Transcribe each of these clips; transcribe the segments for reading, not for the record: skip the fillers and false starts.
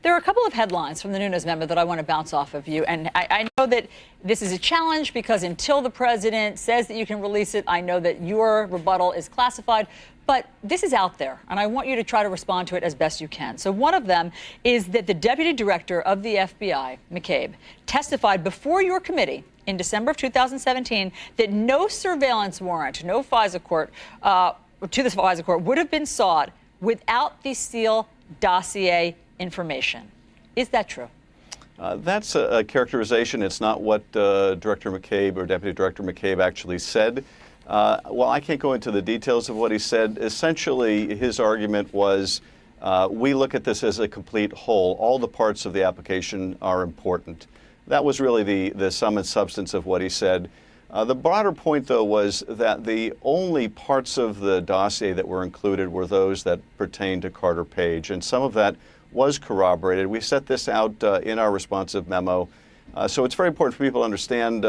There are a couple of headlines from the Nunes memo that I want to bounce off of you. And I know that this is a challenge because until the president says that you can release it, I know that your rebuttal is classified. But this is out there, and I want you to try to respond to it as best you can. So one of them is that the deputy director of the FBI, McCabe, testified before your committee in December of 2017 that no surveillance warrant, no FISA court, to the FISA court would have been sought without the Steele dossier information. Is that true? That's a characterization. It's not what Director McCabe or Deputy Director McCabe actually said. Well, I can't go into the details of what he said. Essentially, his argument was we look at this as a complete whole. All the parts of the application are important. That was really the sum and substance of what he said. The broader point, though, was that the only parts of the dossier that were included were those that pertained to Carter Page, and some of that was corroborated. We set this out in our responsive memo. So it's very important for people to understand,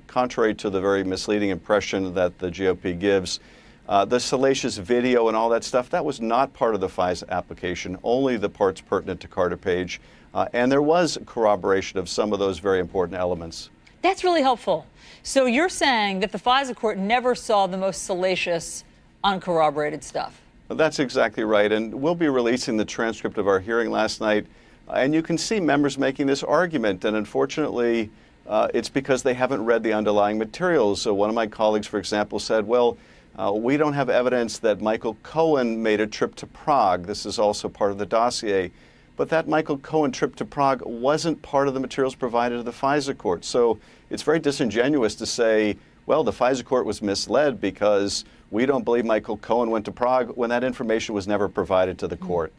contrary to the very misleading impression that the GOP gives, the salacious video and all that stuff, that was not part of the FISA application, only the parts pertinent to Carter Page. And there was corroboration of some of those very important elements. That's really helpful. So you're saying that the FISA court never saw the most salacious, uncorroborated stuff? That's exactly right. And we'll be releasing the transcript of our hearing last night. And you can see members making this argument, and unfortunately, it's because they haven't read the underlying materials. So one of my colleagues, for example, said, well, we don't have evidence that Michael Cohen made a trip to Prague. This is also part of the dossier. But that Michael Cohen trip to Prague wasn't part of the materials provided to the FISA court. So it's very disingenuous to say, well, the FISA court was misled because we don't believe Michael Cohen went to Prague when that information was never provided to the court.